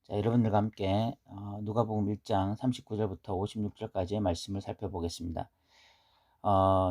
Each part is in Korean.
자, 여러분들과 함께 누가복음 1장 39절부터 56절까지의 말씀을 살펴보겠습니다.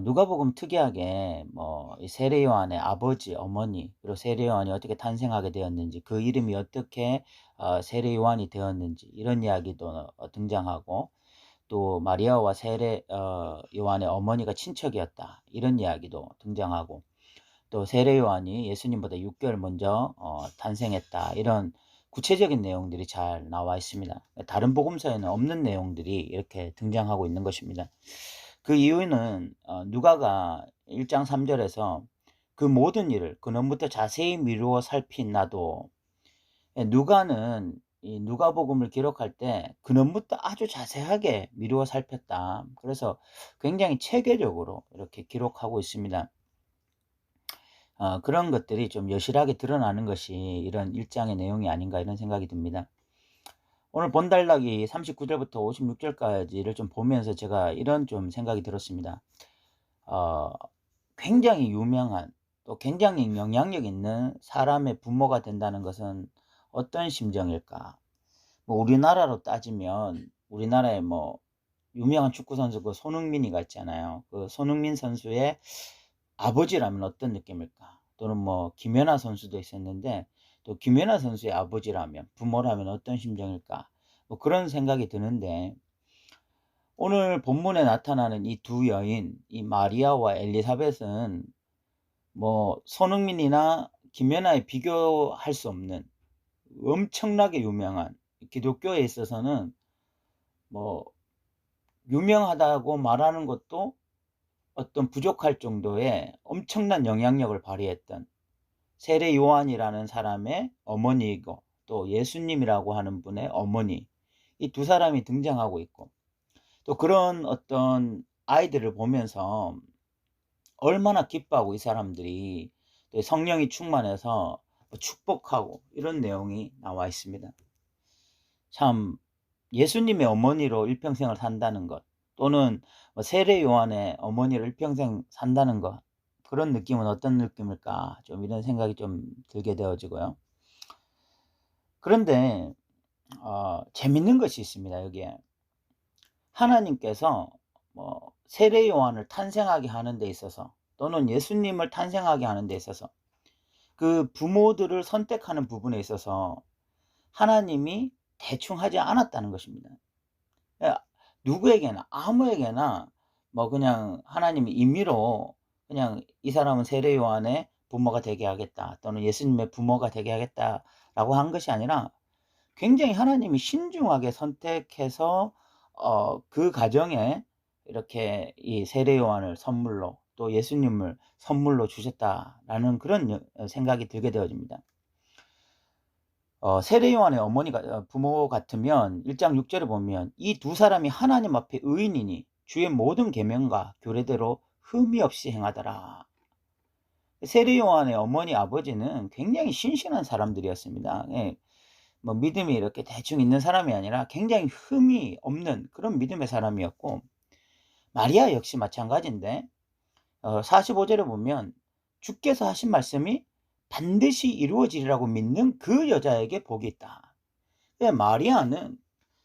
누가복음 특이하게 이 세례 요한의 아버지, 어머니, 그리고 세례 요한이 어떻게 탄생하게 되었는지, 그 이름이 어떻게 세례 요한이 되었는지 이런 이야기도 등장하고, 또 마리아와 세례 요한의 어머니가 친척이었다 이런 이야기도 등장하고, 또 세례 요한이 예수님보다 6개월 먼저 탄생했다 이런 구체적인 내용들이 잘 나와 있습니다. 다른 복음서에는 없는 내용들이 이렇게 등장하고 있는 것입니다. 그 이유는 누가가 1장 3절에서 그 모든 일을 그놈부터 자세히 미루어 살핀 나도, 누가는 이 누가복음을 기록할 때 그놈부터 아주 자세하게 미루어 살폈다. 그래서 굉장히 체계적으로 이렇게 기록하고 있습니다. 그런 것들이 좀 여실하게 드러나는 것이 이런 일장의 내용이 아닌가 이런 생각이 듭니다. 오늘 본달락이 39절부터 56절까지를 좀 보면서 제가 이런 좀 생각이 들었습니다. 어, 굉장히 유명한 또 굉장히 영향력 있는 사람의 부모가 된다는 것은 어떤 심정일까? 우리나라로 따지면 우리나라에 유명한 축구 선수 그 손흥민이가 있잖아요. 그 손흥민 선수의 아버지라면 어떤 느낌일까? 또는 김연아 선수도 있었는데 또 김연아 선수의 아버지라면 부모라면 어떤 심정일까? 그런 생각이 드는데, 오늘 본문에 나타나는 이 두 여인, 이 마리아와 엘리사벳은 손흥민이나 김연아에 비교할 수 없는 엄청나게 유명한, 기독교에 있어서는 뭐 유명하다고 말하는 것도 어떤 부족할 정도의 엄청난 영향력을 발휘했던 세례 요한이라는 사람의 어머니이고, 또 예수님이라고 하는 분의 어머니, 이 두 사람이 등장하고 있고, 또 그런 어떤 아이들을 보면서 얼마나 기뻐하고 이 사람들이 또 성령이 충만해서 축복하고 이런 내용이 나와 있습니다. 참, 예수님의 어머니로 일평생을 산다는 것, 또는 세례 요한의 어머니로 일평생 산다는 것, 그런 느낌은 어떤 느낌일까? 좀 이런 생각이 좀 들게 되어지고요. 그런데 재밌는 것이 있습니다. 여기에 하나님께서 세례 요한을 탄생하게 하는 데 있어서, 또는 예수님을 탄생하게 하는 데 있어서, 그 부모들을 선택하는 부분에 있어서 하나님이 대충 하지 않았다는 것입니다. 누구에게나 아무에게나 그냥 하나님이 임의로 그냥 이 사람은 세례 요한의 부모가 되게 하겠다, 또는 예수님의 부모가 되게 하겠다라고 한 것이 아니라 굉장히 하나님이 신중하게 선택해서 그 가정에 이렇게 이 세례 요한을 선물로, 또 예수님을 선물로 주셨다라는 그런 생각이 들게 되어집니다. 세례 요한의 어머니가 부모 같으면 1장 6절에 보면 이 두 사람이 하나님 앞에 의인이니 주의 모든 계명과 규례대로 흠이 없이 행하더라. 세례 요한의 어머니 아버지는 굉장히 신실한 사람들이었습니다. 예. 믿음이 이렇게 대충 있는 사람이 아니라 굉장히 흠이 없는 그런 믿음의 사람이었고, 마리아 역시 마찬가지인데 45절에 보면 주께서 하신 말씀이 반드시 이루어지리라고 믿는 그 여자에게 복이 있다. 마리아는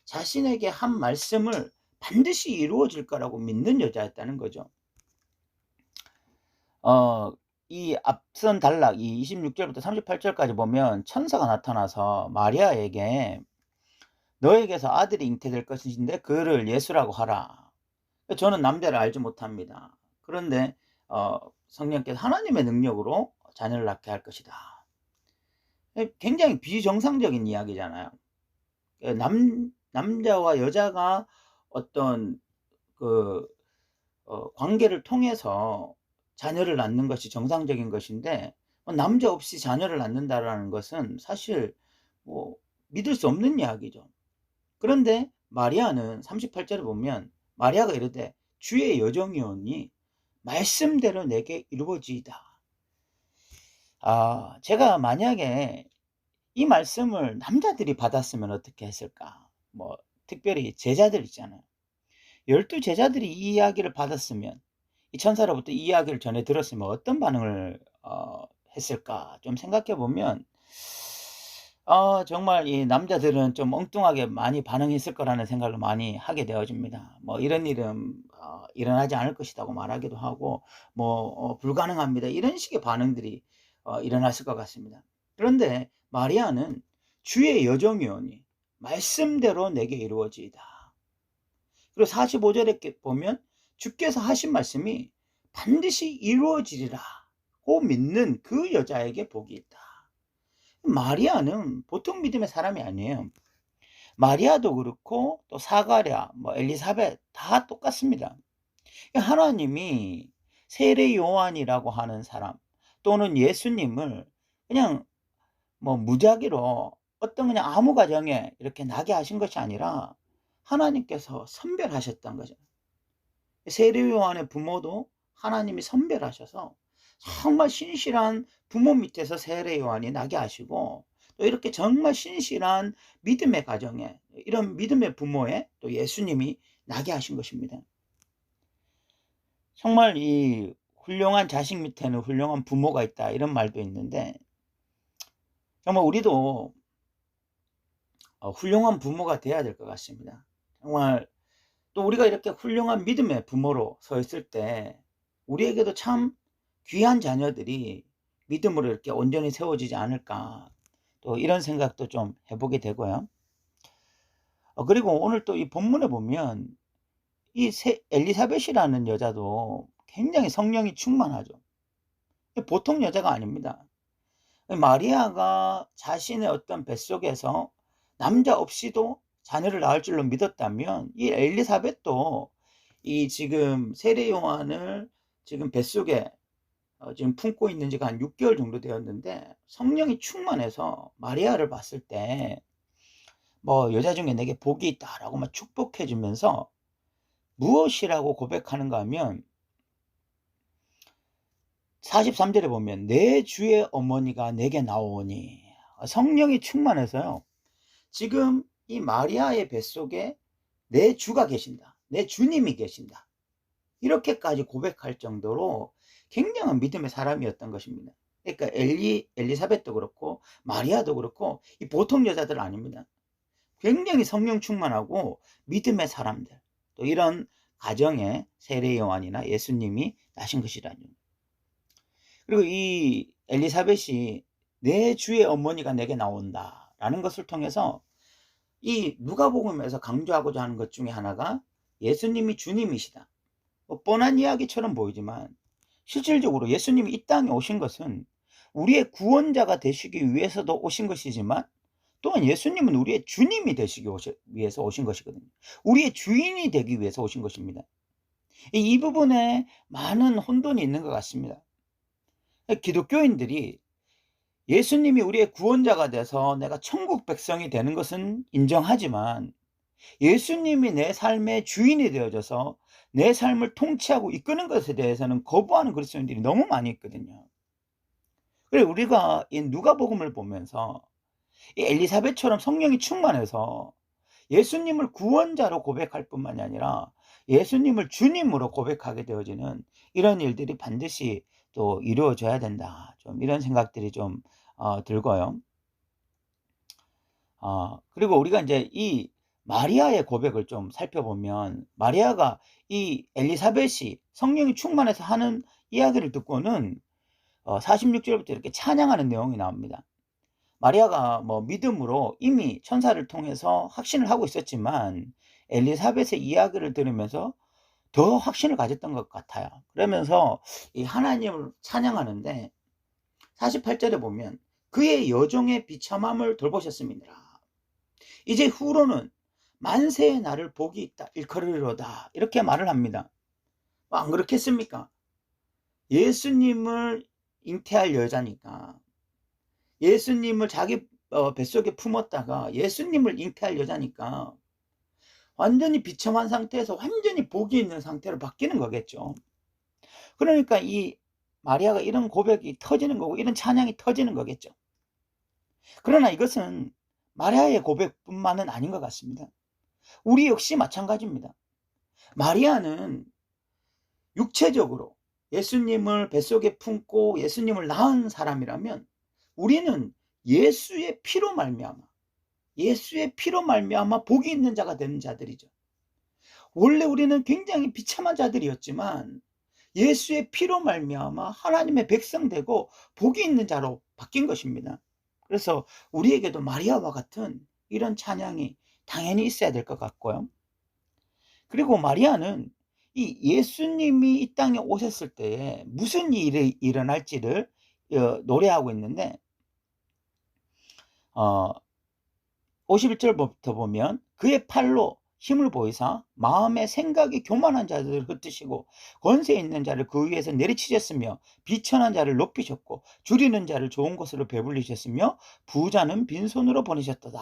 자신에게 한 말씀을 반드시 이루어질 거라고 믿는 여자였다는 거죠. 이 앞선 단락, 이 26절부터 38절까지 보면 천사가 나타나서 마리아에게 너에게서 아들이 잉태될 것인데 그를 예수라고 하라. 저는 남자를 알지 못합니다. 그런데 성령께서 하나님의 능력으로 자녀를 낳게 할 것이다. 굉장히 비정상적인 이야기잖아요. 남자와 여자가 어떤 그 관계를 통해서 자녀를 낳는 것이 정상적인 것인데, 남자 없이 자녀를 낳는다라는 것은 사실 믿을 수 없는 이야기죠. 그런데 마리아는 38절에 보면 마리아가 이르되 주의 여정이오니 말씀대로 내게 이루어지이다. 제가 만약에 이 말씀을 남자들이 받았으면 어떻게 했을까? 특별히 제자들 있잖아요. 12 제자들이 이 이야기를 받았으면, 이 천사로부터 이 이야기를 전해 들었으면 어떤 반응을 했을까? 좀 생각해 보면 정말 이 남자들은 좀 엉뚱하게 많이 반응했을 거라는 생각을 많이 하게 되어집니다. 뭐 "이런 일은 일어나지 않을 것이다."고 말하기도 하고 뭐 "불가능합니다." 이런 식의 반응들이 일어났을 것 같습니다. 그런데 마리아는 "주의 여종이오니 말씀대로 내게 이루어지이다." 그리고 45 절에 보면 주께서 하신 말씀이 반드시 이루어지리라고 믿는 그 여자에게 복이 있다. 마리아는 보통 믿음의 사람이 아니에요. 마리아도 그렇고 또 사가랴, 뭐 엘리사벳 다 똑같습니다. 하나님이 세례 요한이라고 하는 사람 또는 예수님을 그냥 뭐 무작위로 어떤 그냥 아무 가정에 이렇게 나게 하신 것이 아니라 하나님께서 선별하셨던 거죠. 세례 요한의 부모도 하나님이 선별하셔서 정말 신실한 부모 밑에서 세례 요한이 나게 하시고, 또 이렇게 정말 신실한 믿음의 가정에 이런 믿음의 부모에 또 예수님이 나게 하신 것입니다. 정말 이 훌륭한 자식 밑에는 훌륭한 부모가 있다 이런 말도 있는데, 정말 우리도 훌륭한 부모가 돼야 될 것 같습니다. 정말 또 우리가 이렇게 훌륭한 믿음의 부모로 서 있을 때 우리에게도 참 귀한 자녀들이 믿음으로 이렇게 온전히 세워지지 않을까, 또 이런 생각도 좀 해보게 되고요. 그리고 오늘 또 이 본문에 보면 이 엘리사벳이라는 여자도 굉장히 성령이 충만하죠. 보통 여자가 아닙니다. 마리아가 자신의 어떤 뱃속에서 남자 없이도 자녀를 낳을 줄로 믿었다면 이 엘리사벳도 이 지금 세례 요한을 지금 뱃속에 지금 품고 있는 지가 한 6개월 정도 되었는데 성령이 충만해서 마리아를 봤을 때 뭐 "여자 중에 내게 복이 있다."라고 막 축복해 주면서 무엇이라고 고백하는가 하면 43 절에 보면 "내 주의 어머니가 내게 나오니." 성령이 충만해서요. 지금 이 마리아의 뱃속에 내 주가 계신다. 내 주님이 계신다. 이렇게까지 고백할 정도로 굉장한 믿음의 사람이었던 것입니다. 그러니까 엘리사벳도 그렇고 마리아도 그렇고 이 보통 여자들 아닙니다. 굉장히 성령 충만하고 믿음의 사람들, 또 이런 가정에 세례 요한이나 예수님이 나신 것이라니. 그리고 이 엘리사벳이 "내 주의 어머니가 내게 나온다."라는 것을 통해서 이 누가복음에서 강조하고자 하는 것 중에 하나가 예수님이 주님이시다. 뻔한 이야기처럼 보이지만 실질적으로 예수님이 이 땅에 오신 것은 우리의 구원자가 되시기 위해서도 오신 것이지만, 또한 예수님은 우리의 주님이 되시기 위해서 오신 것이거든요. 우리의 주인이 되기 위해서 오신 것입니다. 이 부분에 많은 혼돈이 있는 것 같습니다. 기독교인들이 예수님이 우리의 구원자가 돼서 내가 천국 백성이 되는 것은 인정하지만, 예수님이 내 삶의 주인이 되어져서 내 삶을 통치하고 이끄는 것에 대해서는 거부하는 그리스도인들이 너무 많이 있거든요. 그래서 우리가 이 누가복음을 보면서 이 엘리사벳처럼 성령이 충만해서 예수님을 구원자로 고백할 뿐만이 아니라 예수님을 주님으로 고백하게 되어지는 이런 일들이 반드시 또 이루어져야 된다. 좀 이런 생각들이 좀 들고요. 그리고 우리가 이제 이 마리아의 고백을 좀 살펴보면, 마리아가 이 엘리사벳이 성령이 충만해서 하는 이야기를 듣고는 46 절부터 이렇게 찬양하는 내용이 나옵니다. 마리아가 뭐 믿음으로 이미 천사를 통해서 확신을 하고 있었지만 엘리사벳의 이야기를 들으면서 더 확신을 가졌던 것 같아요. 그러면서 이 하나님을 찬양하는데 48 절에 보면 "그의 여종의 비참함을 돌보셨습니다. 이제 후로는 만세의 날을 복이 있다 일컬으리로다." 이렇게 말을 합니다. 안 그렇겠습니까? 예수님을 잉태할 여자니까, 예수님을 자기 뱃속에 품었다가 예수님을 잉태할 여자니까 완전히 비참한 상태에서 완전히 복이 있는 상태로 바뀌는 거겠죠. 그러니까 이 마리아가 이런 고백이 터지는 거고 이런 찬양이 터지는 거겠죠. 그러나 이것은 마리아의 고백뿐만은 아닌 것 같습니다. 우리 역시 마찬가지입니다. 마리아는 육체적으로 예수님을 뱃속에 품고 예수님을 낳은 사람이라면 우리는 예수의 피로 말미암아, 예수의 피로 말미암아 복이 있는 자가 되는 자들이죠. 원래 우리는 굉장히 비참한 자들이었지만 예수의 피로 말미암아 하나님의 백성 되고 복이 있는 자로 바뀐 것입니다. 그래서 우리에게도 마리아와 같은 이런 찬양이 당연히 있어야 될 것 같고요. 그리고 마리아는 이 예수님이 이 땅에 오셨을 때에 무슨 일이 일어날지를 노래하고 있는데, 51절부터 보면 그의 팔로 힘을 보이사 마음의 생각이 교만한 자들을 흩으시고 권세 있는 자를 그 위에서 내리치셨으며 비천한 자를 높이셨고 줄이는 자를 좋은 곳으로 배불리셨으며 부자는 빈손으로 보내셨도다.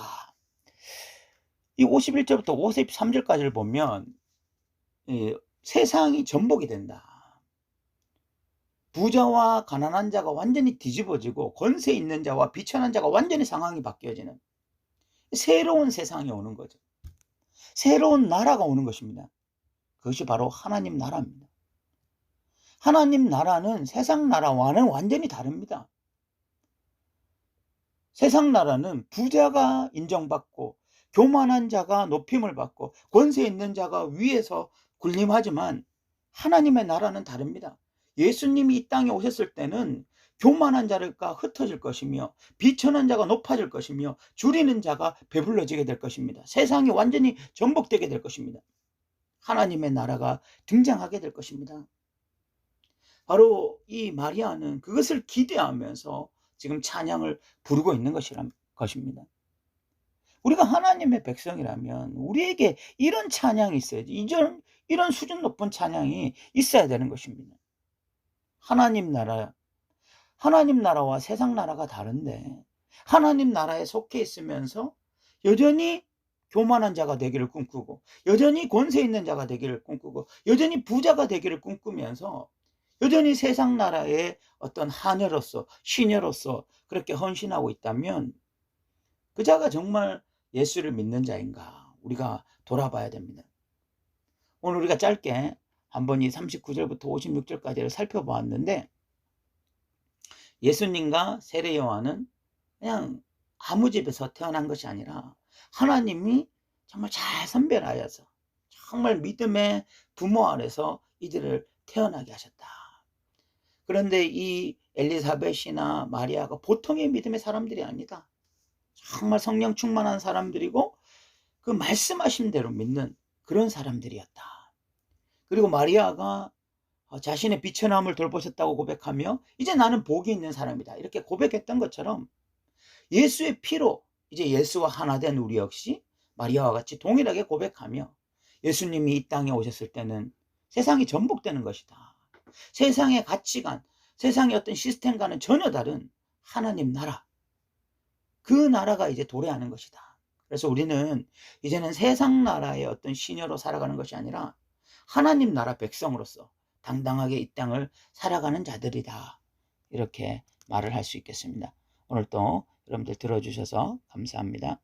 이 51절부터 53절까지를 보면 세상이 전복이 된다. 부자와 가난한 자가 완전히 뒤집어지고 권세 있는 자와 비천한 자가 완전히 상황이 바뀌어지는 새로운 세상이 오는 거죠. 새로운 나라가 오는 것입니다. 그것이 바로 하나님 나라입니다. 하나님 나라는 세상 나라와는 완전히 다릅니다. 세상 나라는 부자가 인정받고 교만한 자가 높임을 받고 권세 있는 자가 위에서 군림하지만 하나님의 나라는 다릅니다. 예수님이 이 땅에 오셨을 때는 교만한 자가 흩어질 것이며 비천한 자가 높아질 것이며 줄이는 자가 배불러지게 될 것입니다. 세상이 완전히 전복되게 될 것입니다. 하나님의 나라가 등장하게 될 것입니다. 바로 이 마리아는 그것을 기대하면서 지금 찬양을 부르고 있는 것입니다. 우리가 하나님의 백성이라면 우리에게 이런 찬양이 있어야지. 이런 수준 높은 찬양이 있어야 되는 것입니다. 하나님 나라와 세상 나라가 다른데 하나님 나라에 속해 있으면서 여전히 교만한 자가 되기를 꿈꾸고 여전히 권세 있는 자가 되기를 꿈꾸고 여전히 부자가 되기를 꿈꾸면서 여전히 세상 나라의 어떤 하녀로서 시녀로서 그렇게 헌신하고 있다면 그 자가 정말 예수를 믿는 자인가 우리가 돌아봐야 됩니다. 오늘 우리가 짧게 한번 이 39절부터 56절까지를 살펴보았는데, 예수님과 세례 요한은 그냥 아무 집에서 태어난 것이 아니라 하나님이 정말 잘 선별하여서 정말 믿음의 부모 아래서 이들을 태어나게 하셨다. 그런데 이 엘리사벳이나 마리아가 보통의 믿음의 사람들이 아니다. 정말 성령 충만한 사람들이고 그 말씀하신 대로 믿는 그런 사람들이었다. 그리고 마리아가 자신의 비천함을 돌보셨다고 고백하며 이제 나는 복이 있는 사람이다 이렇게 고백했던 것처럼 예수의 피로 이제 예수와 하나 된 우리 역시 마리아와 같이 동일하게 고백하며 예수님이 이 땅에 오셨을 때는 세상이 전복되는 것이다. 세상의 가치관, 세상의 어떤 시스템과는 전혀 다른 하나님 나라, 그 나라가 이제 도래하는 것이다. 그래서 우리는 이제는 세상 나라의 어떤 시녀로 살아가는 것이 아니라 하나님 나라 백성으로서 당당하게 이 땅을 살아가는 자들이다. 이렇게 말을 할 수 있겠습니다. 오늘 또 여러분들 들어주셔서 감사합니다.